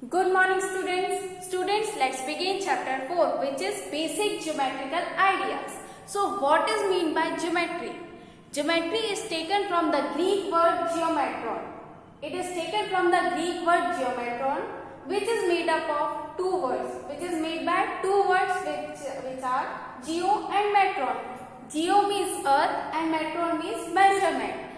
Good morning students. Students, let's begin chapter 4, which is basic geometrical ideas. So what is mean by geometry? Geometry is taken from the Greek word geometron. It is taken from the Greek word geometron, which is made up of two words, which is made by two words which are geo and metron. Geo means earth and metron means measurement.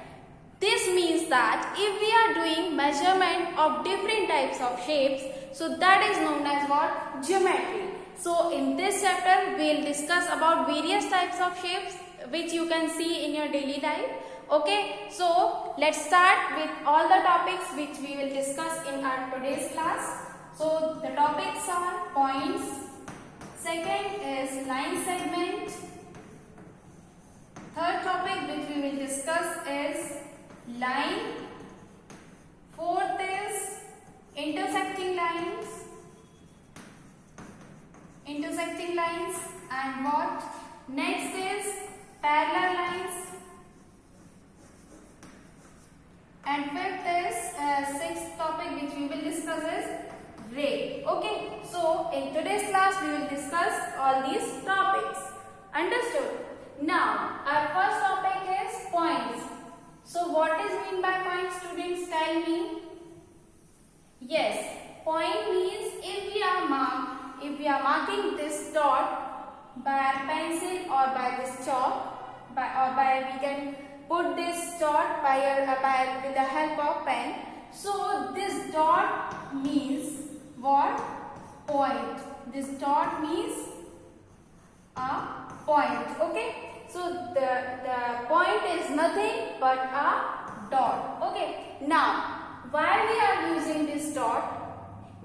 This means that if we are doing measurement of different types of shapes, so that is known as what? Geometry. So in this chapter we will discuss about various types of shapes which you can see in your daily life. Okay, so let's start with all the topics which we will discuss in our today's class. So the topics are points, second is line segment, third topic which we will discuss is line, fourth is intersecting lines, and what? Next is parallel lines, and fifth is sixth topic which we will discuss is ray. Okay, so in today's class we will discuss all these topics. Understood? Now our first topic is points. So what is mean by point, students? Tell me. Yes, point means if we are marking this dot by our pencil or by this chalk, we can put this dot with the help of pen. So this dot means what? Point. This dot means a point. Okay. So the point is nothing but a dot. Okay. Now, why we are using this dot?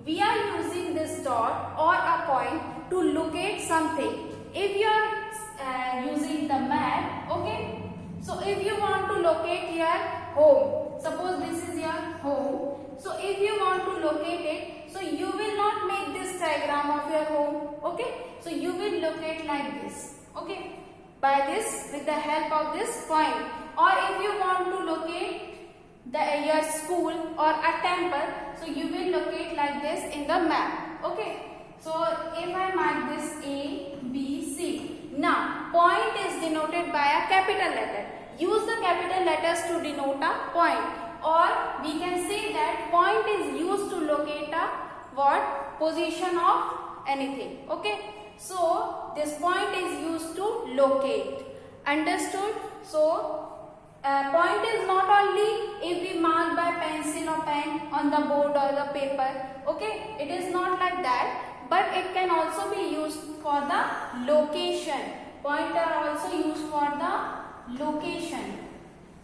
We are using this dot or a point to locate something. If you are using the map, okay. So if you want to locate your home, suppose this is your home. So if you want to locate it, so you will not make this diagram of your home. Okay. So you will locate like this. Okay. By this, with the help of this point. Or if you want to locate your school or a temple, so you will locate like this in the map. Okay. So if I mark this A, B, C. Now point is denoted by a capital letter. Use the capital letters to denote a point. Or we can say that point is used to locate a what? Position of anything. Okay. So this point is used to locate. Understood? So point is not only if we mark by pencil or pen on the board or the paper. Okay, it is not like that, but it can also be used for the location. Point are also used for the location.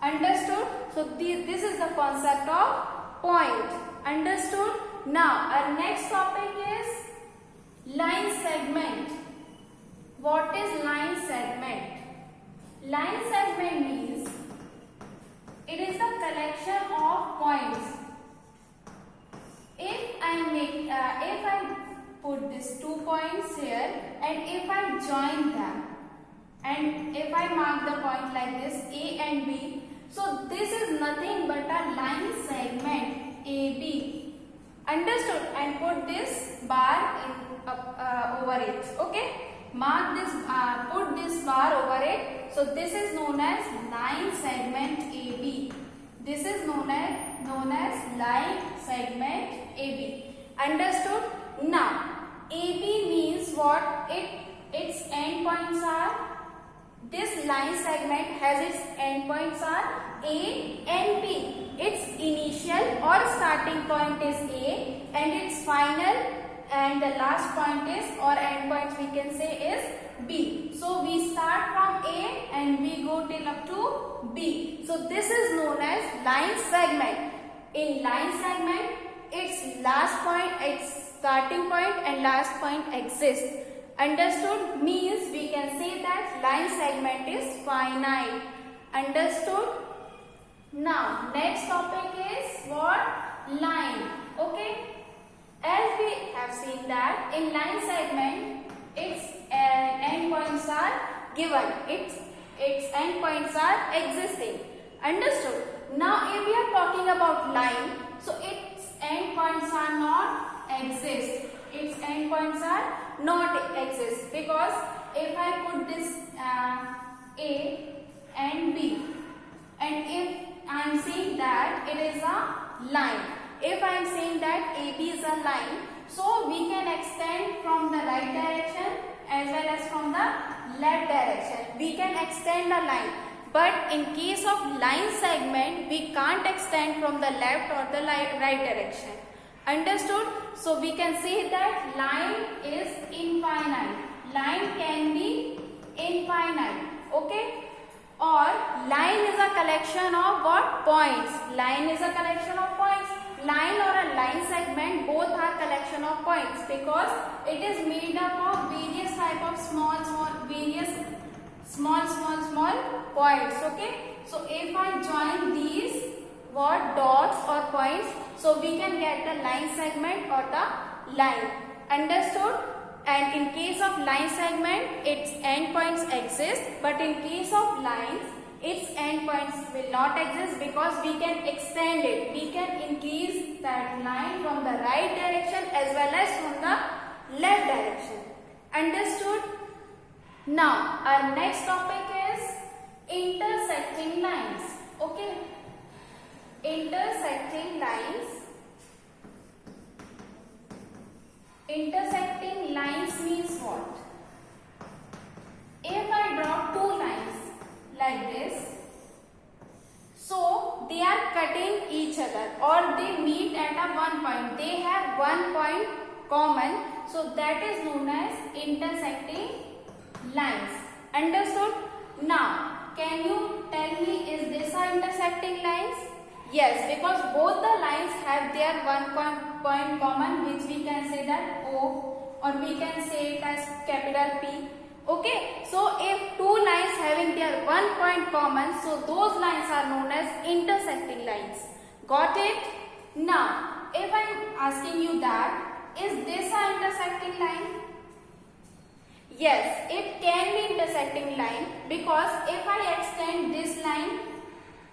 Understood? So this is the concept of point. Understood? Now our next topic is line segment. What is line segment? Line segment means it is the collection of points. If I put these 2 points here and if I join them and if I mark the point like this A and B, so this is nothing but a line segment AB. Understood? And put this bar over it. Okay. Mark this, put this bar over it. So this is known as line segment AB. This is known as line segment AB. Understood? Now AB means what? Its endpoints are. This line segment has its endpoints are A and B. Its initial or starting point is A and its final and the last point is or end point we can say is B. So we start from A and we go till up to B. So this is known as line segment. In line segment, its last point, its starting point and last point exist. Understood? Means we can say that line segment is finite. Understood? Now next topic is what? Line. Okay. As we have seen that in line segment, its endpoints are given. Its endpoints are existing. Understood? Now if we are talking about line, so its endpoints are not exist. Its endpoints are not exist, because if I put this A and B, and if I am saying that it is a line, if I am saying that AB is a line, so we can extend from the right direction as well as from the left direction. We can extend a line. But in case of line segment, we can't extend from the left or the right direction. Understood? So we can say that line is infinite. Line can be infinite. Okay? Or line is a collection of what? Points. Line is a collection of points. Line or a line segment, both are collection of points, because it is made up of various type of small points. Okay, so if I join these what dots or points, so we can get the line segment or the line. Understood? And in case of line segment, its endpoints exist, but in case of lines, its endpoints will not exist, because we can extend it. We can increase that line from the right direction as well as from the left direction. Understood? Now, our next topic is intersecting lines. Okay? Intersecting lines. Intersecting lines means what? If I draw two lines like this, so they are cutting each other or they meet at a one point. They have one point common, so that is known as intersecting lines. Understood? Now, can you tell me, is this a intersecting lines? Yes, because both the lines have their one point common, which we can say that O, or we can say it as capital P. Okay, so if two lines having their one point common, so those lines are known as intersecting lines. Got it? Now, if I am asking you that, is this an intersecting line? Yes, it can be intersecting line, because if I extend this line,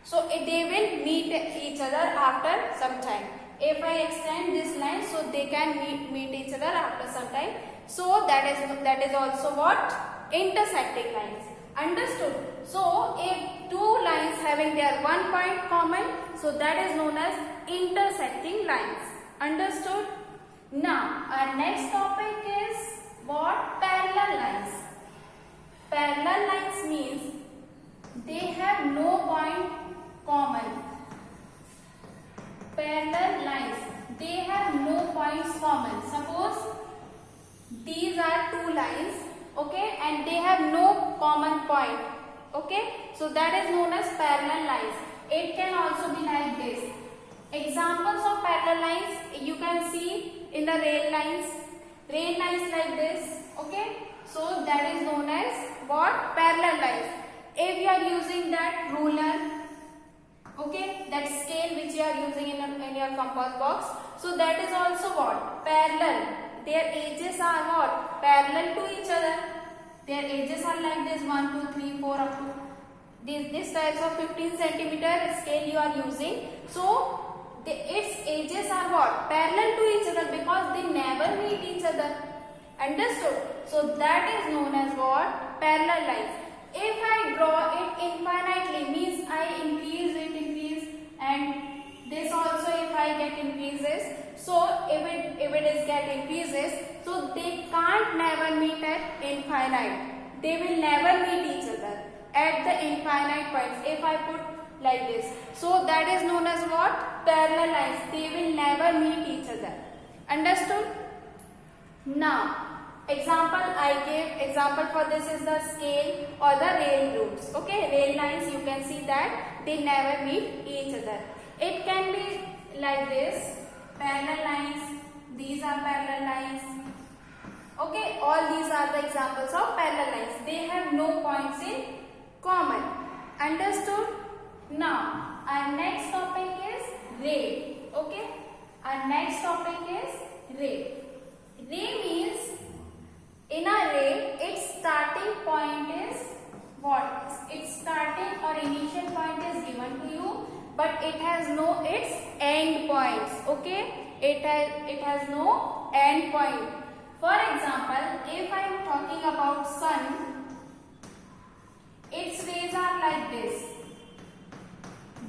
so they will meet each other after some time. If I extend this line, so they can meet each other after some time. So that is also what? Intersecting lines. Understood? So if two lines having their one point common, so that is known as intersecting lines. Understood? Now, our next topic is what? Parallel lines. Parallel lines means they have no point common. Parallel lines, they have no points common. Suppose these are two lines, okay, and they have no common point. Okay, so that is known as parallel lines. It can also be like this. Examples of parallel lines you can see in the rail lines. Rail lines like this. Okay, so that is known as what? Parallel lines. If you are using that ruler, okay, that scale which you are using in your compass box, so that is also what? Parallel. Their edges are what? Parallel to each other. Their edges are like this, 1, 2, 3, 4 up to this types of 15 centimeter scale you are using. So its edges are what? Parallel to each other, because they never meet each other. Understood? So that is known as what? Parallel lines. If I draw it infinitely, means I increase, and this also if I get increases. So if it is get increases, so they can't never meet at infinite. They will never meet each other at the infinite points. If I put like this, so that is known as what? Parallel lines. They will never meet each other. Understood? Now, example I gave, example for this is the scale or the rail routes. Okay, rail lines, you can see that they never meet each other. It can be like this, parallel lines, these are parallel lines. Okay, all these are the examples of parallel lines. They have no points in common. Understood? Now, our next topic is ray. Okay, our next topic is ray. Ray means, in a ray, its starting point is what? Its starting or initial point is given to you, but it has no its end points. Okay, It has no end point. For example, if I am talking about sun, its rays are like this.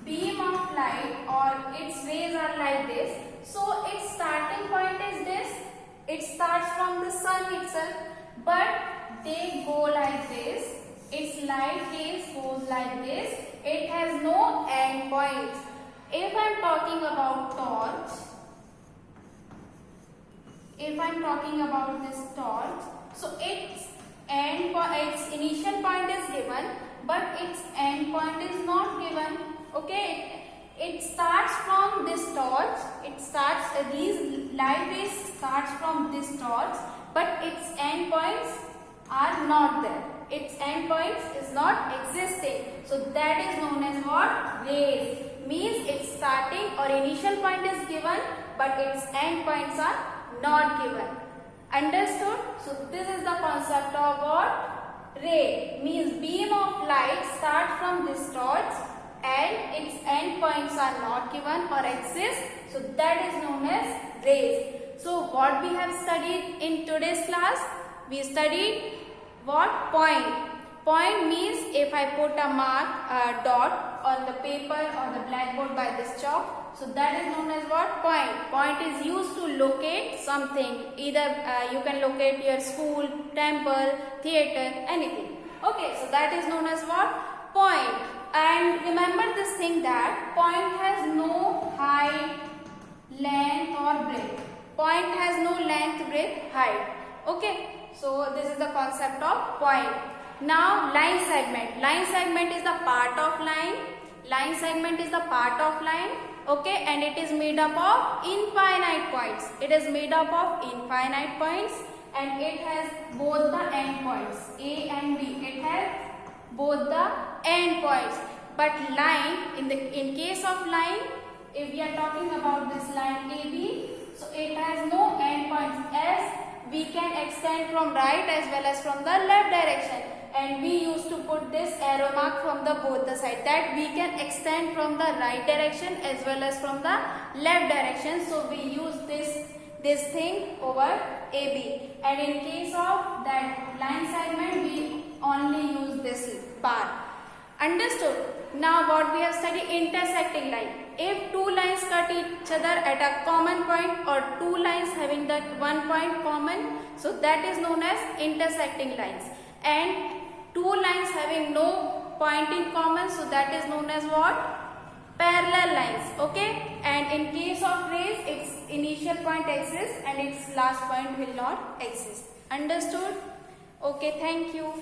Beam of light or its rays are like this. So its starting point is this. It starts from the sun itself, but they go like this. Its light rays goes like this. It has no end point. If I am talking about torch, if I am talking about this torch, so its initial point is given, but its end point is not given. Okay, it starts from this torch. It starts these light rays starts from this torch, but its end points are not there. Its end points is not existing. So that is known as what? Rays. Means its starting or initial point is given, but its end points are not given. Understood? So this is the concept of what? Ray. Means beam of light starts from this torch and its end points are not given or exist. So that is known as rays. So what we have studied in today's class? We studied what? Point. Point means if I put a mark, a dot on the paper or the blackboard by this chalk, so that is known as what? Point. Point is used to locate something. Either you can locate your school, temple, theater, anything. Okay, so that is known as what? Point. And remember this thing that point has no height, length or breadth. Point has no length, breadth, height. Okay. So this is the concept of point. Now line segment. Line segment is the part of line. Line segment is the part of line. Okay, and it is made up of infinite points. It is made up of infinite points and it has both the end points A and B. It has both the end points. But line, in case of line, if we are talking about this line AB, so it has no end points as we can extend from right as well as from the left direction, and we used to put this arrow mark from the both the side, that we can extend from the right direction as well as from the left direction. So we use this thing over AB, and in case of that line segment we only use this bar. Understood? Now what we have studied, intersecting line. If two lines cut each other at a common point or two lines having that one point common, so that is known as intersecting lines. And two lines having no point in common, so that is known as what? Parallel lines. Okay? And in case of rays, its initial point exists and its last point will not exist. Understood? Okay, thank you.